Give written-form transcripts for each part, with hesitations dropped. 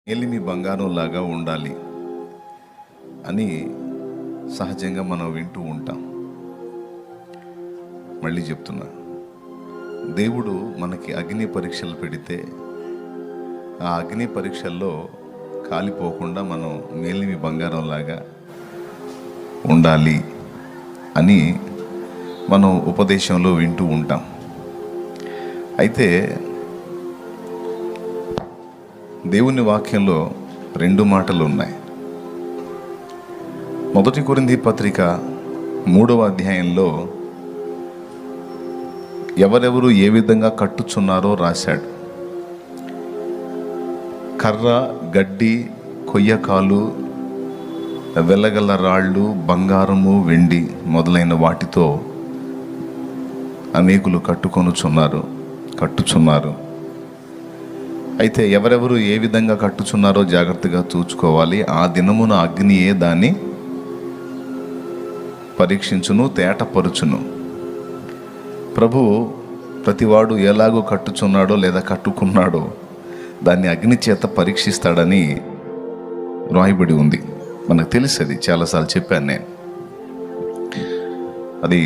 మేలిమి బంగారంలాగా ఉండాలి అని సహజంగా మనం వింటూ ఉంటాం. మళ్ళీ చెప్తున్నా, దేవుడు మనకి అగ్ని పరీక్షలు పెడితే ఆ అగ్ని పరీక్షల్లో కాలిపోకుండా మనం మేలిమి బంగారంలాగా ఉండాలి అని మనం ఉపదేశంలో వింటూ ఉంటాం. అయితే దేవుని వాక్యంలో రెండు మాటలు ఉన్నాయి. 1 కొరింథీ పత్రిక 3వ అధ్యాయంలో ఎవరెవరు ఏ విధంగా కట్టుచున్నారో రాశాడు. కర్ర, గడ్డి, కొయ్యకాలు, వెల్లగల్ల రాళ్ళు, బంగారము, వెండి మొదలైన వాటితో అనేకులు కట్టుచున్నారు. అయితే ఎవరెవరు ఏ విధంగా కట్టుచున్నారో జాగ్రత్తగా చూసుకోవాలి. ఆ దినమున అగ్నియే దాన్ని పరీక్షించును, తేటపరుచును. ప్రభు ప్రతివాడు ఎలాగో కట్టుచున్నాడో లేదా కట్టుకున్నాడో దాన్ని అగ్ని చేత పరీక్షిస్తాడని రాయబడి ఉంది. మనకు తెలుసు, అది చాలాసార్లు చెప్పాను నేను. అది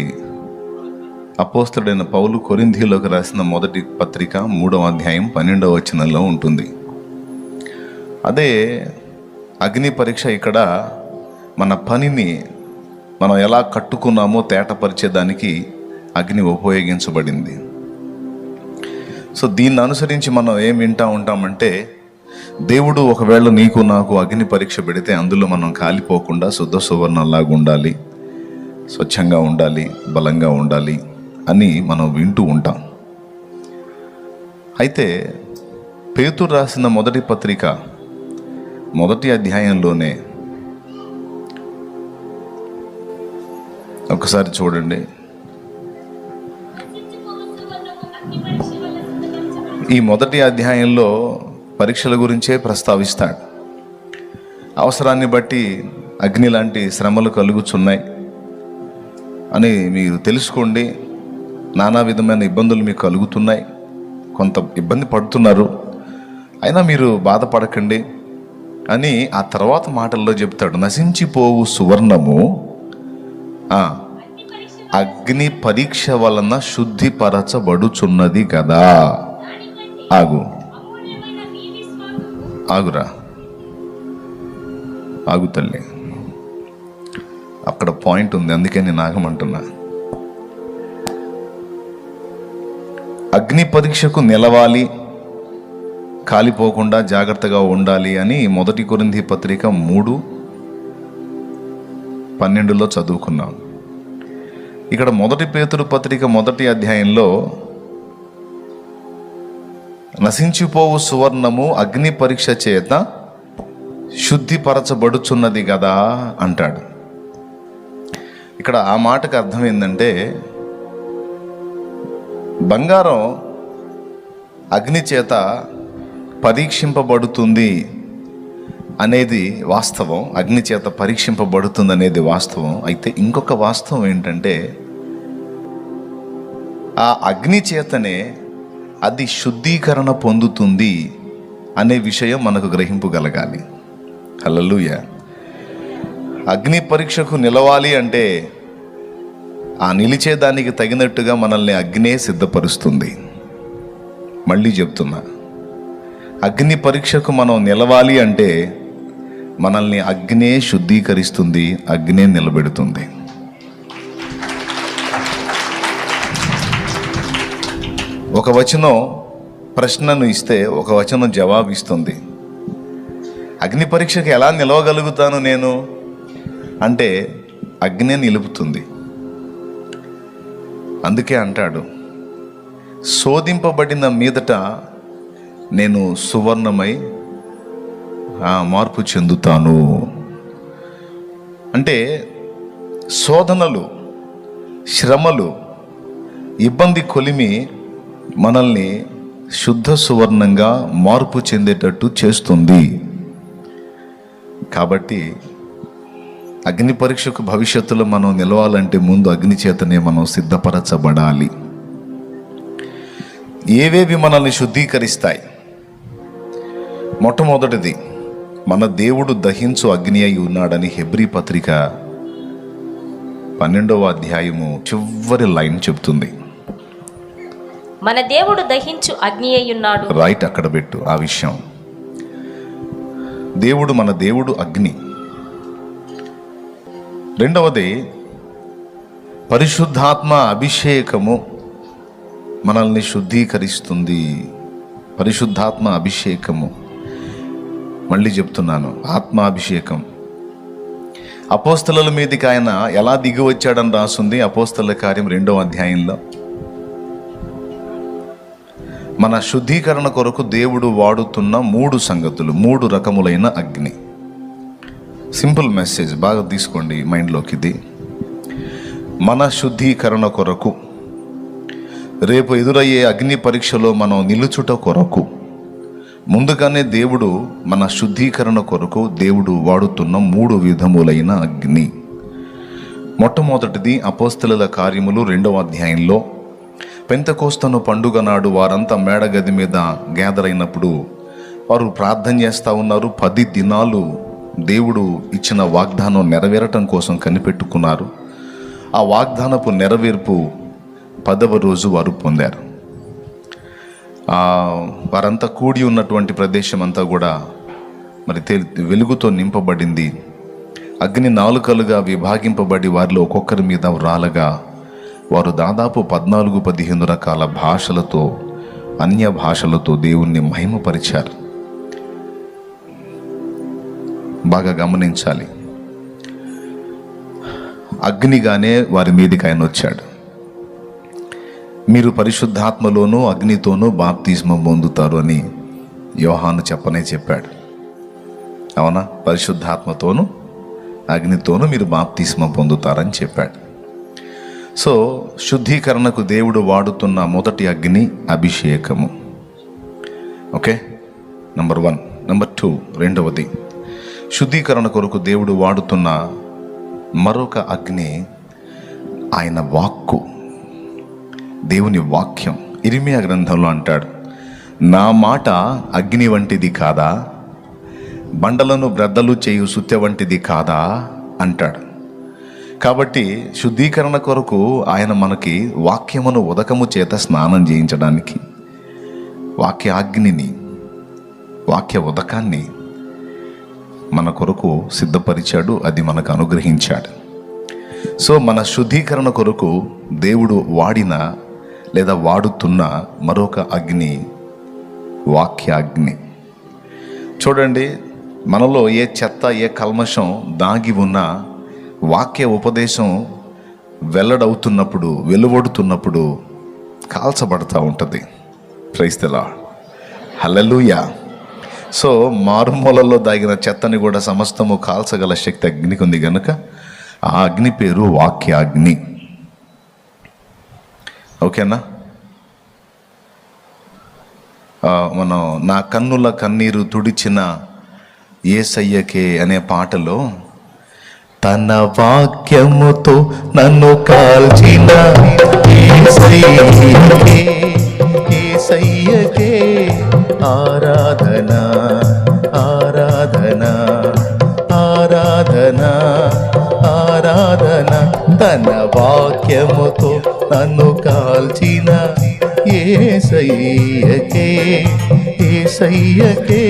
అపోస్తలుడైన పౌలు కొరింథీలోకి రాసిన 1 పత్రిక 3వ అధ్యాయం 12వ వచనంలో ఉంటుంది. అదే అగ్ని పరీక్ష. ఇక్కడ మన పనిని మనం ఎలా కట్టుకున్నామో తేటపరిచేదానికి అగ్ని ఉపయోగించబడింది. సో దీన్ని అనుసరించి మనం ఏం వింటూ ఉంటామంటే, దేవుడు ఒకవేళ నీకు నాకు అగ్ని పరీక్ష పెడితే అందులో మనం కాలిపోకుండా శుద్ధ సువర్ణంలాగా ఉండాలి, స్వచ్ఛంగా ఉండాలి, బలంగా ఉండాలి అని మనం వింటూ ఉంటాం. అయితే పేతురు రాసిన 1 పత్రిక 1వ అధ్యాయంలోనే ఒకసారి చూడండి. ఈ 1వ అధ్యాయంలో పరీక్షల గురించే ప్రస్తావిస్తాడు. అవసరాన్ని బట్టి అగ్ని లాంటి శ్రమలు కలుగుచున్నాయి అని మీరు తెలుసుకోండి. నానా విధమైన ఇబ్బందులు మీకు కలుగుతున్నాయి, కొంత ఇబ్బంది పడుతున్నారు, అయినా మీరు బాధపడకండి అని ఆ తర్వాత మాటల్లో చెప్తాడు. నశించిపోవు సువర్ణము అగ్ని పరీక్ష వలన శుద్ధిపరచబడుచున్నది కదా. ఆగురా ఆగు తల్లి, అక్కడ పాయింట్ ఉంది, అందుకే నేను ఆగమంటున్నా. అగ్ని పరీక్షకు నిలవాలి, కాలిపోకుండా జాగ్రత్తగా ఉండాలి అని 1 కొరింథీ పత్రిక 3:12 చదువుకున్నాం. ఇక్కడ 1 పేతురు పత్రిక 1వ అధ్యాయంలో నశించిపోవు సువర్ణము అగ్ని పరీక్ష చేత శుద్ధిపరచబడుచున్నది కదా అంటాడు. ఇక్కడ ఆ మాటకు అర్థం ఏంటంటే, బంగారం అగ్ని చేత పరీక్షింపబడుతుంది అనేది వాస్తవం, అగ్ని చేత పరీక్షింపబడుతుంది అనేది వాస్తవం. అయితే ఇంకొక వాస్తవం ఏంటంటే, ఆ అగ్ని చేతనే అది శుద్ధీకరణ పొందుతుంది అనే విషయం మనకు గ్రహింపగలగాలి. హల్లెలూయా. అగ్ని పరీక్షకు నిలవాలి అంటే ఆ నిలిచేదానికి తగినట్టుగా మనల్ని అగ్నే సిద్ధపరుస్తుంది. మళ్ళీ చెప్తున్నా, అగ్ని పరీక్షకు మనం నిలవాలి అంటే మనల్ని అగ్నే శుద్ధీకరిస్తుంది, అగ్నే నిలబెడుతుంది. ఒక వచనం ప్రశ్నను ఇస్తే ఒక వచనం జవాబు ఇస్తుంది. అగ్ని పరీక్షకు ఎలా నిలవగలుగుతాను నేను అంటే అగ్నే నిలుపుతుంది. అందుకే అంటాడు, శోధింపబడిన మీదట నేను సువర్ణమై మార్పు చెందుతాను. అంటే శోధనలు, శ్రమలు, ఇబ్బంది కొలిమి మనల్ని శుద్ధ సువర్ణంగా మార్పు చెందేటట్టు చేస్తుంది. కాబట్టి అగ్ని పరీక్షకు భవిష్యత్తులో మనం నిలవాలంటే ముందు అగ్ని చేతనే మనం సిద్ధపరచబడాలి. ఏవేవి మనల్ని శుద్ధీకరిస్తాయి? మొట్టమొదటిది, మన దేవుడు దహించు అగ్ని అయి ఉన్నాడని హెబ్రీ పత్రిక 12వ అధ్యాయము చివరి లైన్ చెప్తుంది. మన దేవుడు దహించు అగ్ని అయి ఉన్నాడు. రైట్, అక్కడ పెట్టు ఆ విషయం. మన దేవుడు అగ్ని. రెండవది, పరిశుద్ధాత్మ అభిషేకము మనల్ని శుద్ధీకరిస్తుంది. పరిశుద్ధాత్మ అభిషేకము, మళ్ళీ చెప్తున్నాను, ఆత్మాభిషేకం. అపోస్తలుల మీదకి ఆయన ఎలా దిగి వచ్చాడని రాస్తుంది అపోస్తలుల కార్యం 2వ అధ్యాయంలో. మన శుద్ధీకరణ కొరకు దేవుడు వాడుతున్న 3 సంగతులు, 3 రకములైన అగ్ని. సింపుల్ మెసేజ్, బాగా తీసుకోండి మైండ్లోకి. ఇది మన శుద్ధీకరణ కొరకు, రేపు ఎదురయ్యే అగ్ని పరీక్షలో మనం నిలుచుట కొరకు, ముందుగానే దేవుడు మన శుద్ధీకరణ కొరకు దేవుడు వాడుతున్న 3 విధములైన అగ్ని. మొట్టమొదటిది అపోస్తలుల కార్యములు 2వ అధ్యాయంలో పెంతెకోస్తు పండుగ నాడు వారంతా మేడగది మీద గ్యాదర్ అయినప్పుడు వారు ప్రార్థన చేస్తూ ఉన్నారు. 10 దినాలు దేవుడు ఇచ్చిన వాగ్దానం నెరవేరటం కోసం కనిపెట్టుకున్నారు. ఆ వాగ్దానపు నెరవేర్పు 10వ రోజు వారు పొందారు. వారంతా కూడి ఉన్నటువంటి ప్రదేశం అంతా కూడా మరి వెలుగుతో నింపబడింది. అగ్ని నాలుకలుగా విభాగింపబడి వారిలో ఒక్కొక్కరి మీద రాలగా వారు దాదాపు 14-15 రకాల భాషలతో, అన్య భాషలతో దేవుణ్ణి మహిమపరిచారు. బాగా గమనించాలి, అగ్నిగానే వారి మీదకి ఆయన వచ్చాడు. మీరు పరిశుద్ధాత్మలోనూ అగ్నితోనూ బాప్తిస్మం పొందుతారు అని యోహాను చెప్పాడు. అవునా? పరిశుద్ధాత్మతోనూ అగ్నితోనూ మీరు బాప్తిస్మం పొందుతారని చెప్పాడు. సో శుద్ధీకరణకు దేవుడు వాడుతున్న మొదటి అగ్ని అభిషేకము. Okay, number 1. నంబర్ 2, రెండవది, శుద్ధీకరణ కొరకు దేవుడు వాడుతున్న మరొక అగ్ని ఆయన వాక్కు, దేవుని వాక్యం. ఇర్మియా గ్రంథంలో అంటాడు, నా మాట అగ్ని వంటిది కాదా, బండలను బ్రద్దలు చేయు సుత్తె వంటిది కాదా అంటాడు. కాబట్టి శుద్ధీకరణ కొరకు ఆయన మనకి వాక్యమును ఉదకము చేత స్నానం చేయించడానికి వాక్య అగ్నిని, వాక్య ఉదకాన్ని మన కొరకు సిద్ధపరిచాడు, అది మనకు అనుగ్రహించాడు. సో మన శుద్ధీకరణ కొరకు దేవుడు వాడిన లేదా వాడుతున్న మరొక అగ్ని వాక్య అగ్ని. చూడండి, మనలో ఏ చెత్త, ఏ కల్మషం దాగి ఉన్నా వాక్య ఉపదేశం వెలువడుతున్నప్పుడు కాల్చబడతా ఉంటుంది. Praise the lord, hallelujah. So మారుమూలలో దాగిన చెత్తని కూడా సమస్తము కాల్చగల శక్తి అగ్నికి ఉంది కనుక ఆ అగ్ని పేరు వాక్య అగ్ని. ఓకేనా? మనం నా కన్నుల కన్నీరు తుడిచిన యేసయ్యకే అనే పాటలో, తన వాక్యముతో నన్ను కాల్చిన యేసయ్యకే ఆరాధన ఆరాధన ఆరాధన ఆరాధన. తన వాక్యముతో నన్ను కాల్చిన యేసయ్యకే యేసయ్యకే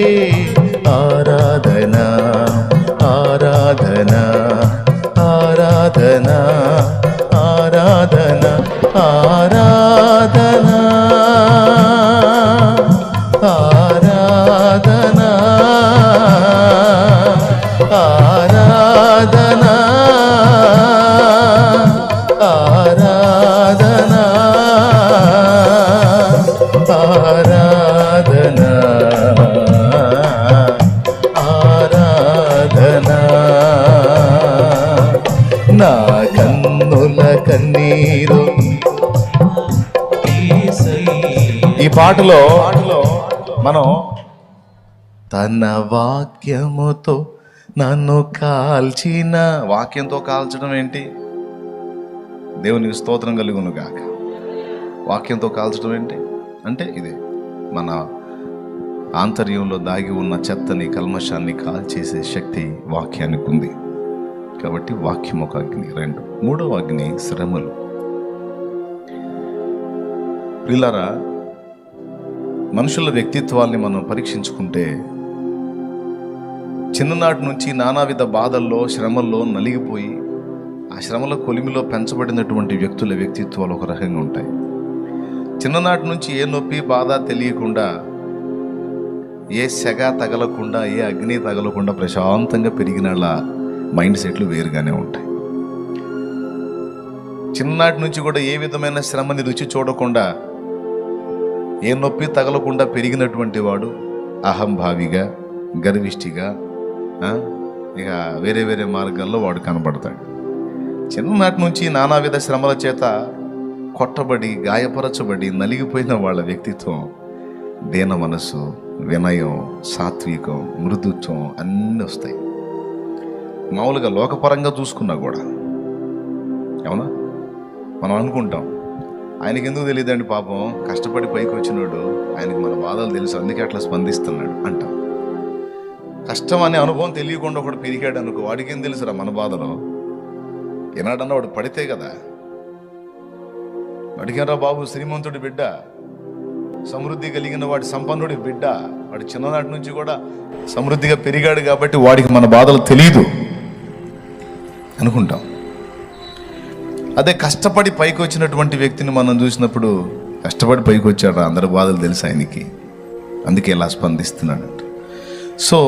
ఆరాధన ఆరాధన ఆరాధన ఆరాధన ఆరాధన ఆరాధన ఆరాధన ఆరాధన ఆరాధన ఆరాధన. నా కన్నుల కన్నీరు. ఈ పాటలో మనం తన వాక్యముతో నన్ను కాల్చిన, వాక్యంతో కాల్చడం ఏంటి? దేవునికి స్తోత్రం కలుగును గాక. వాక్యంతో కాల్చడం ఏంటి అంటే ఇదే, మన ఆంతర్యంలో దాగి ఉన్న చెత్తని కల్మషాన్ని కాల్చేసే శక్తి వాక్యానికి ఉంది. కాబట్టి వాక్యం ఒక అగ్ని. 2, మూడవ అగ్ని శ్రమలు. ప్రియులారా, మనుషుల వ్యక్తిత్వాల్ని మనం పరీక్షించుకుంటే చిన్ననాటి నుంచి నానావిధ బాధల్లో శ్రమల్లో నలిగిపోయి ఆ శ్రమల కొలిమిలో పెంచబడినటువంటి వ్యక్తుల వ్యక్తిత్వాలు ఒక రకంగా ఉంటాయి. చిన్ననాటి నుంచి ఏ నొప్పి బాధ తెలియకుండా, ఏ సెగ తగలకుండా, ఏ అగ్ని తగలకుండా ప్రశాంతంగా పెరిగిన వాళ్ళ మైండ్ సెట్లు వేరుగానే ఉంటాయి. చిన్ననాటి నుంచి కూడా ఏ విధమైన శ్రమని రుచి చూడకుండా, ఏ నొప్పి తగలకుండా పెరిగినటువంటి వాడు అహంభావిగా, గర్విష్టిగా, ఇక వేరే వేరే మార్గాల్లో వాడు కనబడతాడు. చిన్ననాటి నుంచి నానావిధ శ్రమల చేత కొట్టబడి, గాయపరచబడి నలిగిపోయిన వాళ్ళ వ్యక్తిత్వం దీన మనసు, వినయం, సాత్వికం, మృదుత్వం అన్నీ వస్తాయి. మామూలుగా లోకపరంగా చూసుకున్నా కూడా, అవునా, మనం అనుకుంటాం ఆయనకి ఎందుకు తెలియదండి పాపం, కష్టపడి పైకి వచ్చినాడు, ఆయనకి మన బాధలు తెలుసు అందుకే అట్లా స్పందిస్తున్నాడు అంటాం. కష్టం అనే అనుభవం తెలియకుండా ఒకడు పెరిగాడు అనుకో, వాడికి ఏం తెలుసురా మన బాధలో. ఏనాడన్నా వాడు పడితే కదా. అడిగారా బాబు, శ్రీమంతుడి బిడ్డ, సమృద్ధి కలిగిన వాడి సంపన్నుడి బిడ్డ, వాడు చిన్ననాటి నుంచి కూడా సమృద్ధిగా పెరిగాడు కాబట్టి వాడికి మన బాధలు తెలియదు అనుకుంటాం. అదే కష్టపడి పైకి వచ్చినటువంటి వ్యక్తిని మనం చూసినప్పుడు, కష్టపడి పైకి వచ్చాడు, అందరి బాధలు తెలుసు ఆయనకి, అందుకే ఇలా స్పందిస్తున్నాడు. సో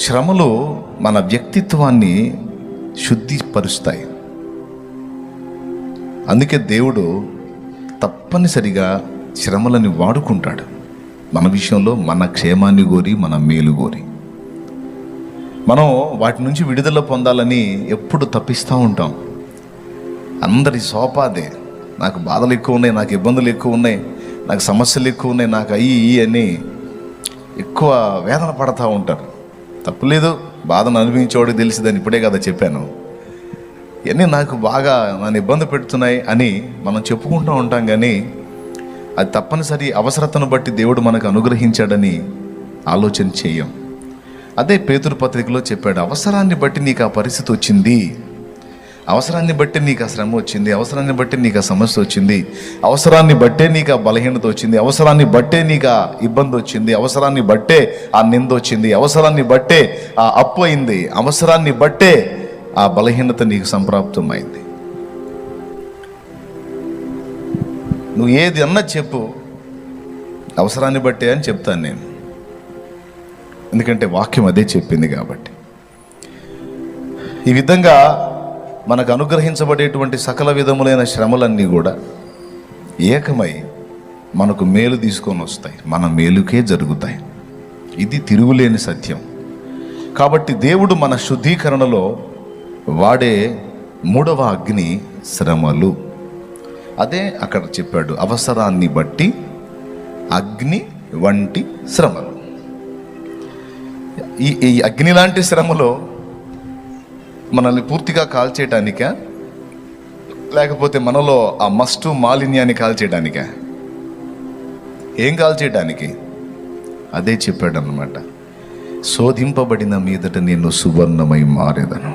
శ్రమలు మన వ్యక్తిత్వాన్ని శుద్ధిపరుస్తాయి. అందుకే దేవుడు తప్పనిసరిగా శ్రమలని వాడుకుంటాడు మన విషయంలో, మన క్షేమాన్ని కోరి, మన మేలు కోరి. మనం వాటి నుంచి విడుదల పొందాలని ఎప్పుడు తప్పిస్తూ ఉంటాం. అందరి సోపాదే, నాకు బాధలు ఎక్కువ ఉన్నాయి, నాకు ఇబ్బందులు ఎక్కువ ఉన్నాయి, నాకు సమస్యలు ఎక్కువ ఉన్నాయి, నాకు అయ్యి అని ఎక్కువ వేదన పడతా ఉంటారు. తప్పులేదు, బాధను అనుభవించేవాడికి తెలిసిందని ఇప్పుడే కదా చెప్పాను. ఇవన్నీ నాకు బాగా నన్ను ఇబ్బంది పెడుతున్నాయి అని మనం చెప్పుకుంటూ ఉంటాం, కానీ అది తప్పనిసరి అవసరతను బట్టి దేవుడు మనకు అనుగ్రహించాడని ఆలోచన చేయం. అదే పేతురు పత్రికలో చెప్పాడు, అవసరాన్ని బట్టి నీకు ఆ పరిస్థితి వచ్చింది, అవసరాన్ని బట్టి నీకు ఆ శ్రమ వచ్చింది, అవసరాన్ని బట్టి నీకు ఆ సమస్య వచ్చింది, అవసరాన్ని బట్టే నీకు ఆ బలహీనత వచ్చింది, అవసరాన్ని బట్టే నీకు ఆ ఇబ్బంది వచ్చింది, అవసరాన్ని బట్టే ఆ నింద వచ్చింది, అవసరాన్ని బట్టే ఆ అప్పు అయింది, అవసరాన్ని బట్టే ఆ బలహీనత నీకు సంప్రాప్తమైంది. నువ్వు ఏది అన్నా చెప్పు, అవసరాన్ని బట్టే అని చెప్తాను నేను, ఎందుకంటే వాక్యం అదే చెప్పింది కాబట్టి. ఈ విధంగా మనకు అనుగ్రహించబడేటువంటి సకల విధములైన శ్రమలన్నీ కూడా ఏకమై మనకు మేలు తీసుకొని వస్తాయి, మన మేలుకే జరుగుతాయి. ఇది తిరుగులేని సత్యం. కాబట్టి దేవుడు మన శుద్ధీకరణలో వాడే మూడవ అగ్ని శ్రమలు. అదే అక్కడ చెప్పాడు, అవసరాన్ని బట్టి అగ్ని వంటి శ్రమలు. ఈ అగ్ని లాంటి శ్రమలో మనల్ని పూర్తిగా కాల్చేయటానికా, లేకపోతే మనలో ఆ మస్టు మాలిన్యాన్ని కాల్చేయడానికా? ఏం కాల్చేయడానికి? అదే చెప్పాడు అన్నమాట, శోధింపబడిన మీదట నేను సువర్ణమై మారేదను.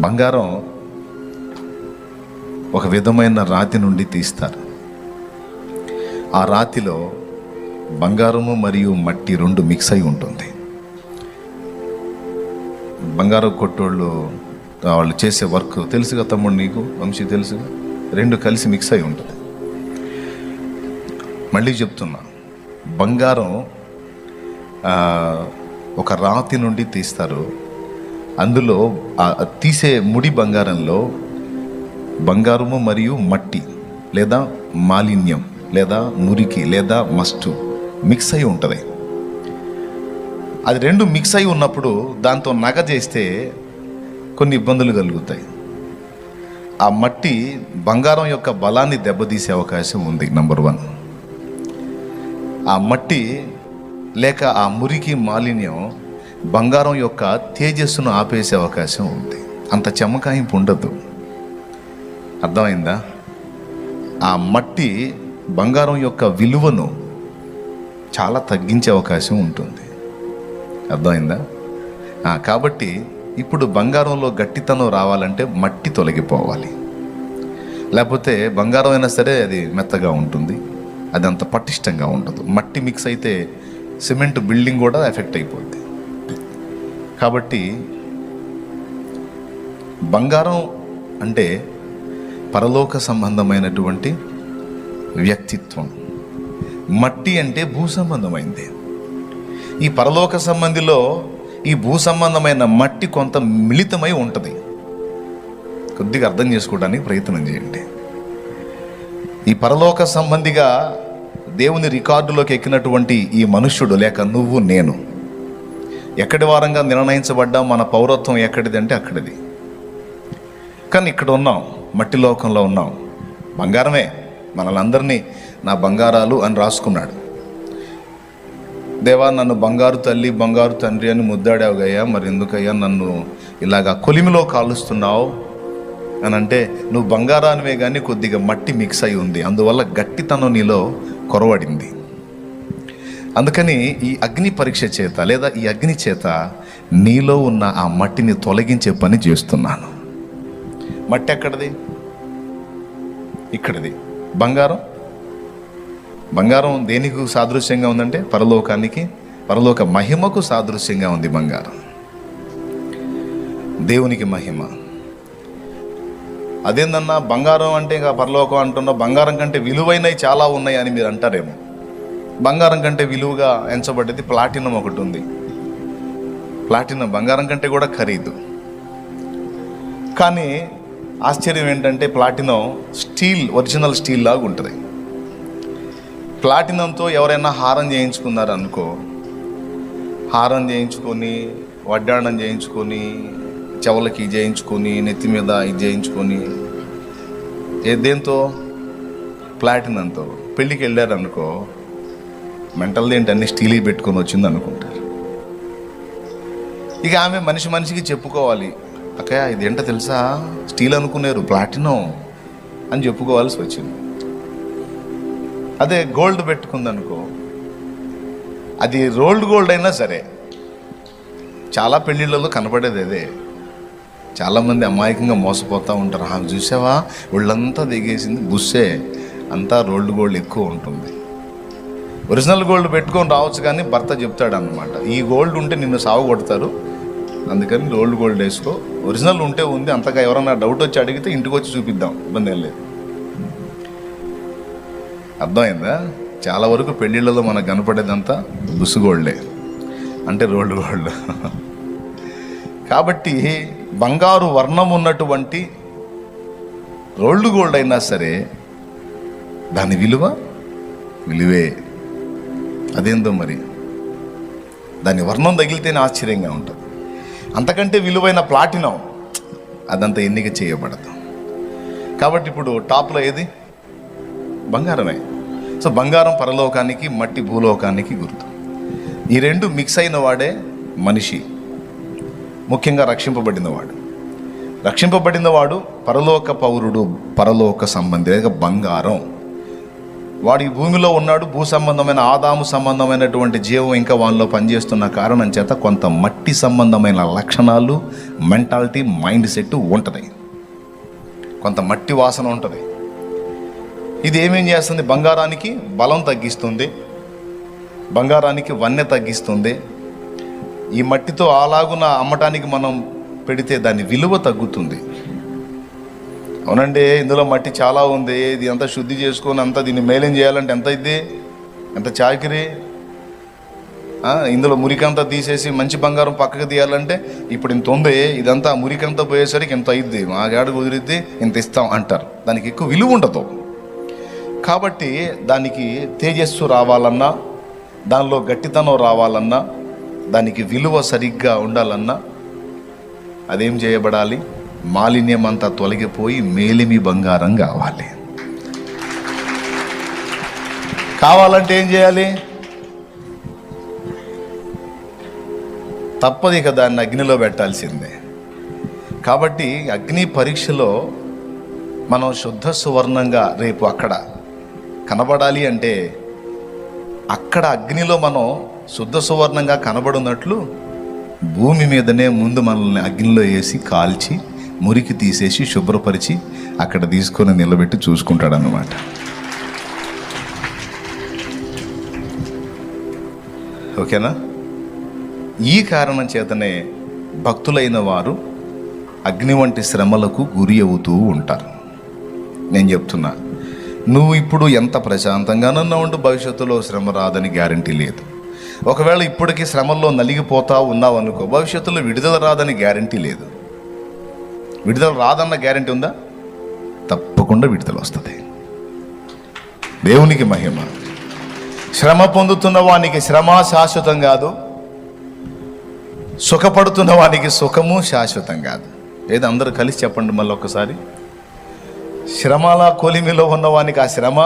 బంగారం ఒక విధమైన రాతి నుండి తీస్తారు. ఆ రాతిలో బంగారము మరియు మట్టి రెండు మిక్స్ అయి ఉంటుంది. బంగారం కొట్టోళ్ళు వాళ్ళు చేసే వర్క్ తెలుసుగా తమ్ముడు, నీకు వంశీ తెలుసుగా, రెండు కలిసి మిక్స్ అయి ఉంటుంది. మళ్ళీ చెప్తున్నా, బంగారం ఒక రాతి నుండి తీస్తారు. అందులో తీసే ముడి బంగారంలో బంగారము మరియు మట్టి లేదా మాలిన్యం లేదా మురికి లేదా మస్టు మిక్స్ అయి ఉంటుంది. అది రెండు మిక్స్ అయి ఉన్నప్పుడు దాంతో నగ చేస్తే కొన్ని ఇబ్బందులు కలుగుతాయి. ఆ మట్టి బంగారం యొక్క బలాన్ని దెబ్బతీసే అవకాశం ఉంది. నంబర్ 1, ఆ మట్టి లేక ఆ మురికి మాలిన్యం బంగారం యొక్క తేజస్సును ఆపేసే అవకాశం ఉంది. అంత చెమకాయింపు ఉండదు. అర్థమైందా? ఆ మట్టి బంగారం యొక్క విలువను చాలా తగ్గించే అవకాశం ఉంటుంది. అర్థమైందా? కాబట్టి ఇప్పుడు బంగారంలో గట్టితనం రావాలంటే మట్టి తొలగిపోవాలి. లేకపోతే బంగారం అయినా సరే అది మెత్తగా ఉంటుంది, అది అంత పటిష్టంగా ఉండదు. మట్టి మిక్స్ అయితే సిమెంట్ బిల్డింగ్ కూడా ఎఫెక్ట్ అయిపోద్ది. కాబట్టి బంగారం అంటే పరలోక సంబంధమైనటువంటి వ్యక్తిత్వం, మట్టి అంటే భూ సంబంధమైంది. ఈ పరలోక సంబంధిలో ఈ భూ సంబంధమైన మట్టి కొంత మిళితమై ఉంటుంది. కొద్దిగా అర్థం చేసుకోవడానికి ప్రయత్నం చేయండి. ఈ పరలోక సంబంధిగా దేవుని రికార్డులోకి ఎక్కినటువంటి ఈ మనుష్యుడు లేక నువ్వు నేను ఎక్కడి వారంగా నిర్ణయించబడ్డా, మన పౌరత్వం ఎక్కడిది అంటే అక్కడిది. కానీ ఇక్కడ ఉన్నాం, మట్టి లోకంలో ఉన్నాం. బంగారమే, మనలందరినీ నా బంగారాలు అని రాసుకున్నాడు. దేవా, నన్ను బంగారు తల్లి బంగారు తండ్రి అని ముద్దాడావుగయ్యా, మరి ఎందుకయ్యా నన్ను ఇలాగా కొలిమిలో కాలుస్తున్నావు అని అంటే, నువ్వు బంగారానివే కానీ కొద్దిగా మట్టి మిక్స్ అయి ఉంది, అందువల్ల గట్టితనం నీలో కొరవడింది. అందుకని ఈ అగ్ని పరీక్ష చేత లేదా ఈ అగ్ని చేత నీలో ఉన్న ఆ మట్టిని తొలగించే పని చేస్తున్నాను. మట్టి ఎక్కడిది? ఇక్కడిది. బంగారం దేనికి సాదృశ్యంగా ఉందంటే పరలోకానికి, పరలోక మహిమకు సాదృశ్యంగా ఉంది బంగారం. దేవునికి మహిమ. అదేందన్నా బంగారం అంటే ఇంకా పరలోకం అంటున్నా, బంగారం కంటే విలువైనవి చాలా ఉన్నాయి అని మీరు అంటారేమో. బంగారం కంటే విలువగా ఎంచబడ్డది ప్లాటినం ఒకటి ఉంది. ప్లాటినం బంగారం కంటే కూడా ఖరీదు. కానీ ఆశ్చర్యం ఏంటంటే ప్లాటినం స్టీల్, ఒరిజినల్ స్టీల్ లాగా ఉంటుంది. ప్లాటినంతో ఎవరైనా హారం చేయించుకున్నారనుకో, హారం చేయించుకొని, వడ్డాణం చేయించుకొని, చెవులకి చేయించుకొని, నెత్తి మీద ఇది చేయించుకొని, దేంతో? ప్లాటినంతో పెళ్ళికి వెళ్ళారనుకో, మెంటల్ది ఏంటి అన్ని స్టీల్ పెట్టుకొని వచ్చింది అనుకుంటారు. ఇక ఆమె మనిషికి చెప్పుకోవాలి, అక్కయ్య ఇది ఏంటో తెలుసా, స్టీల్ అనుకున్నారు ప్లాటినం అని చెప్పుకోవాల్సి వచ్చింది. అదే గోల్డ్ పెట్టుకుందనుకో, అది రోల్డ్ గోల్డ్ అయినా సరే, చాలా పెళ్ళిళ్ళలో కనపడేది అదే. చాలామంది అమాయకంగా మోసపోతూ ఉంటారు. ఆమె చూసావా ఒళ్ళంతా దిగేసింది, బుస్సే, అంతా రోల్డ్ గోల్డ్ ఎక్కువ ఉంటుంది. ఒరిజినల్ గోల్డ్ పెట్టుకొని రావచ్చు, కానీ భర్త చెప్తాడు అన్నమాట, ఈ గోల్డ్ ఉంటే నిన్ను సాగు కొడతారు, అందుకని రోల్డ్ గోల్డ్ వేసుకో, ఒరిజినల్ ఉంటే ఉంది, అంతగా ఎవరన్నా డౌట్ వచ్చి అడిగితే ఇంటికి వచ్చి చూపిద్దాం, ఇబ్బంది ఏం లేదు. అర్థమైందా? చాలా వరకు పెళ్ళిళ్ళలో మనకు కనపడేదంతా బుస్సు గోల్డే, అంటే రోల్డ్ గోల్డ్. కాబట్టి బంగారు వర్ణం ఉన్నటువంటి రోల్డ్ గోల్డ్ అయినా సరే దాని విలువే. అదేందో మరి, దాని వర్ణం తగిలితేనే ఆశ్చర్యంగా ఉంటుంది. అంతకంటే విలువైన ప్లాటినం అదంతా ఎన్నిక చేయబడదు. కాబట్టి ఇప్పుడు టాప్లో ఏది? బంగారమే. సో బంగారం పరలోకానికి, మట్టి భూలోకానికి గుర్తు. ఈ రెండు మిక్స్ అయిన వాడే మనిషి, ముఖ్యంగా రక్షింపబడినవాడు పరలోక పౌరుడు, పరలోక సంబంధి లేక బంగారం. వాడు ఈ భూమిలో ఉన్నాడు, భూ సంబంధమైన ఆదాము సంబంధమైనటువంటి జీవం ఇంకా వాళ్ళలో పనిచేస్తున్న కారణం చేత కొంత మట్టి సంబంధమైన లక్షణాలు, మెంటాలిటీ, మైండ్ సెట్ ఉంటుంది, కొంత మట్టి వాసన ఉంటుంది. ఇది ఏమేం చేస్తుంది? బంగారానికి బలం తగ్గిస్తుంది, బంగారానికి వన్నె తగ్గిస్తుంది. ఈ మట్టితో అలాగున అమ్మటానికి మనం పెడితే దాని విలువ తగ్గుతుంది. అవునండి, ఇందులో మట్టి చాలా ఉంది, ఇది అంతా శుద్ధి చేసుకొని అంతా దీన్ని మేలేం చేయాలంటే ఎంత అయింది, ఎంత చాకిరి. ఇందులో మురికంతా తీసేసి మంచి బంగారం పక్కకు తీయాలంటే ఇప్పుడు ఇంత ఉంది, ఇదంతా మురికంతా పోయేసరికి ఇంత అయింది, మా గాడు కుదిరిద్ది, ఇంత ఇస్తాం అంటారు. దానికి ఎక్కువ విలువ ఉండదు. కాబట్టి దానికి తేజస్సు రావాలన్నా, దానిలో గట్టితనం రావాలన్నా, దానికి విలువ సరిగ్గా ఉండాలన్నా అదేం చేయబడాలి? మాలిన్యం అంతా తొలగిపోయి మేలిమి బంగారం కావాలంటే ఏం చేయాలి? తప్పదు, ఇక దాన్ని అగ్నిలో పెట్టాల్సిందే. కాబట్టి అగ్ని పరీక్షలో మనం శుద్ధ సువర్ణంగా రేపు అక్కడ కనబడాలి అంటే అక్కడ అగ్నిలో మనం శుద్ధ సువర్ణంగా కనబడినట్లు భూమి మీదనే ముందు మనల్ని అగ్నిలో వేసి కాల్చి మురికి తీసేసి శుభ్రపరిచి అక్కడ తీసుకొని నిలబెట్టి చూసుకుంటాడన్నమాట. ఓకేనా? ఈ కారణం చేతనే భక్తులైన వారు అగ్ని వంటి శ్రమలకు గురి అవుతూ ఉంటారు. నేను చెప్తున్నా, నువ్వు ఇప్పుడు ఎంత ప్రశాంతంగానన్నా ఉండు, భవిష్యత్తులో శ్రమ రాదని గ్యారంటీ లేదు. ఒకవేళ ఇప్పటికీ శ్రమల్లో నలిగిపోతా ఉన్నావు అనుకో, భవిష్యత్తులో విడుదల రాదని గ్యారంటీ లేదు. విడుదల రాదన్న గ్యారంటీ ఉందా? తప్పకుండా విడుదల వస్తుంది. దేవునికి మహిమ. శ్రమ పొందుతున్న వానికి శ్రమ శాశ్వతం కాదు, సుఖపడుతున్న వానికి సుఖము శాశ్వతం కాదు. ఏదో అందరూ కలిసి చెప్పండి మళ్ళీ ఒక్కసారి. శ్రమల కొలిమిలో ఉన్నవానికి ఆ శ్రమ,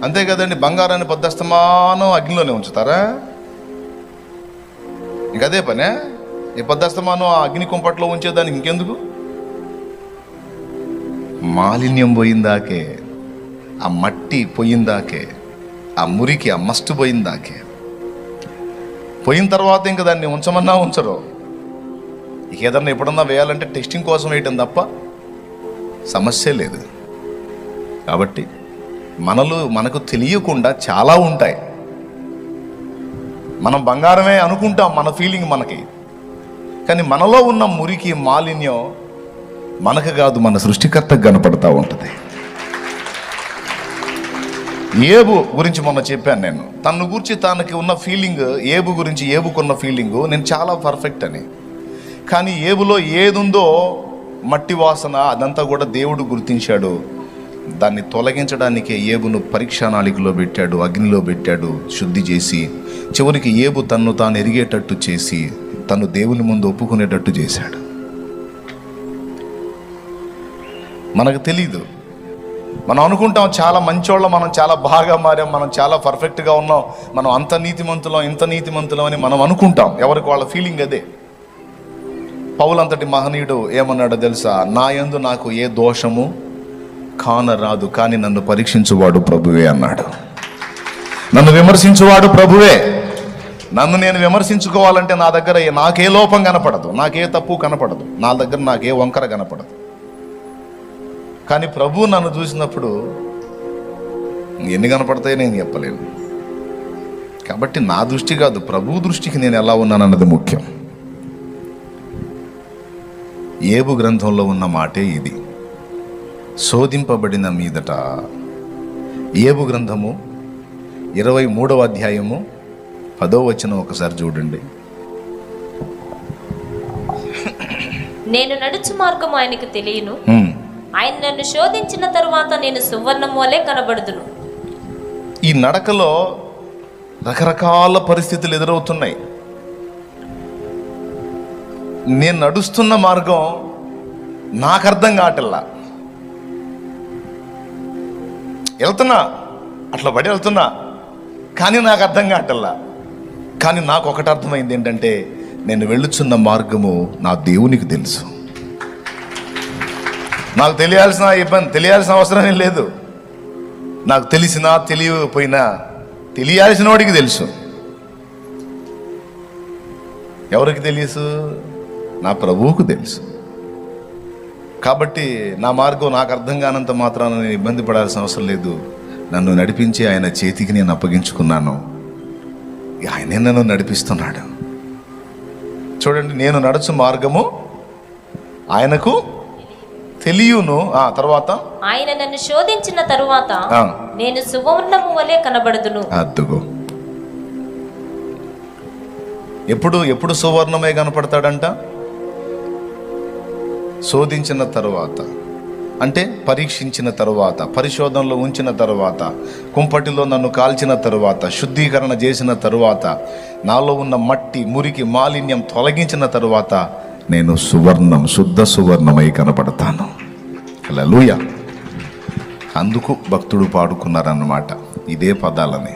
అంతే కదండి. బంగారాన్ని పొద్దస్తమానం అగ్నిలోనే ఉంచుతారా? ఇంకదే పనే. ఈ పొద్దస్తమానం ఆ అగ్ని కుంపట్లో ఉంచేదానికి ఇంకెందుకు? మాలిన్యం పోయిందాకే, ఆ మట్టి పోయిందాకే, ఆ మురికి ఆ మస్టు పోయిందాకే. పోయిన తర్వాత ఇంకా దాన్ని ఉంచమన్నా ఉంచరు. ఏదన్నా ఎప్పుడన్నా వేయాలంటే టెస్టింగ్ కోసం వేయటం తప్ప సమస్య లేదు. కాబట్టి మనకు తెలియకుండా చాలా ఉంటాయి. మనం బంగారమే అనుకుంటాం, మన ఫీలింగ్ మనకి. కానీ మనలో ఉన్న మురికి మాలిన్యం మనకు కాదు, మన సృష్టికర్తకు కనపడతా ఉంటుంది. ఏబు గురించి మొన్న చెప్పాను నేను. తన గురించి తనకి ఉన్న ఫీలింగ్, ఏబు గురించి ఏబుకున్న ఫీలింగ్ నేను చాలా పర్ఫెక్ట్ అని. కానీ ఏబులో ఏదుందో మట్టి వాసన అదంతా కూడా దేవుడు గుర్తించాడు. దాన్ని తొలగించడానికే ఏబును పరీక్షానాళికలో పెట్టాడు, అగ్నిలో పెట్టాడు, శుద్ధి చేసి చివరికి ఏబు తన్ను తాను ఎరిగేటట్టు చేసి తను దేవుని ముందు ఒప్పుకునేటట్టు చేశాడు. మనకు తెలీదు. మనం అనుకుంటాం చాలా మంచోళ్ళం, మనం చాలా బాగా మారాం, మనం చాలా పర్ఫెక్ట్గా ఉన్నాం, మనం అంత నీతిమంతులం ఇంత నీతిమంతులం అని మనం అనుకుంటాం. ఎవరికి వాళ్ళ ఫీలింగ్ అదే. పౌలంతటి మహనీయుడు ఏమన్నాడో తెలుసా? నా యందు నాకు ఏ దోషము కానరాదు, కానీ నన్ను పరీక్షించువాడు ప్రభువే అన్నాడు. నన్ను విమర్శించువాడు ప్రభువే. నన్ను నేను విమర్శించుకోవాలంటే నా దగ్గర నాకే లోపం కనపడదు, నాకే తప్పు కనపడదు, నా దగ్గర నాకే వంకర కనపడదు. కానీ ప్రభు నన్ను చూసినప్పుడు ఎన్ని కనపడతాయో నేను చెప్పలేను. కాబట్టి నా దృష్టి కాదు, ప్రభు దృష్టికి నేను ఎలా ఉన్నానన్నది ముఖ్యం. ఏబు గ్రంథంలో ఉన్న మాటే ఇది. శోధింపబడిన మీదట, ఏబు గ్రంథము 23వ అధ్యాయము 10వ వచనం ఒకసారి చూడండి. నేను నడుచు మార్గము ఆయనకు తెలియను, ఆయన నన్ను శోధించిన తరువాత నేను సువర్ణము వలె కనబడుదును. ఈ నడకలో రకరకాల పరిస్థితులు ఎదురవుతున్నాయి. నేను నడుస్తున్న మార్గం నాకు అర్థం కావట్లా. వెళ్తున్నా, అట్లా పడి వెళ్తున్నా, కానీ నాకు అర్థం కావట్లా. కానీ నాకు ఒకటి అర్థమైంది ఏంటంటే, నేను వెళ్ళుచున్న మార్గము నా దేవునికి తెలుసు. నాకు తెలియాల్సిన అవసరం ఏం లేదు. నాకు తెలిసినా తెలియకపోయినా తెలియాల్సిన వాడికి తెలుసు. ఎవరికి తెలుసు? నా ప్రభువుకు తెలుసు. కాబట్టి నా మార్గం నాకు అర్థం కానంత మాత్రాన నేను ఇబ్బంది పడాల్సిన అవసరం లేదు. నన్ను నడిపించి ఆయన చేతికి నేను అప్పగించుకున్నాను, ఆయనే నన్ను నడిపిస్తున్నాడు. చూడండి, నేను నడుచు మార్గము ఆయనకు తెలియను. తర్వాత ఆయన నన్ను శోధించిన తరువాత నేను సువర్ణము వలె కనబడుదును. అద్దుగో, ఎప్పుడు సువర్ణమే కనపడతాడంట? శోధించిన తరువాత, అంటే పరీక్షించిన తరువాత, పరిశోధనలో ఉంచిన తరువాత, కుంపటిలో నన్ను కాల్చిన తరువాత, శుద్ధీకరణ చేసిన తరువాత, నాలో ఉన్న మట్టి మురికి మాలిన్యం తొలగించిన తరువాత నేను సువర్ణం, శుద్ధ సువర్ణమై కనపడతాను. హల్లెలూయా. అందుకు భక్తుడు పాడుకున్నారన్నమాట ఇదే పదాలని.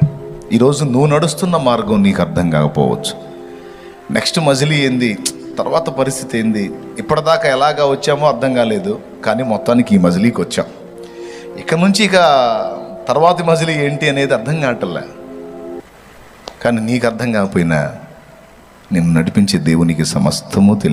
ఈరోజు నువ్వు నడుస్తున్న మార్గం నీకు అర్థం కాకపోవచ్చు. నెక్స్ట్ మజిలీ ఏంది, తర్వాత పరిస్థితి ఏంది, ఇప్పటిదాకా ఎలాగా వచ్చామో అర్థం కాలేదు. కానీ మొత్తానికి ఈ మజిలీకి వచ్చాం. ఇక నుంచి ఇక తర్వాతి మజిలీ ఏంటి అనేది అర్థం కావట్లే. కానీ నీకు అర్థం కాకపోయినా నిన్ను నడిపించే దేవునికి సమస్తము తెలిసి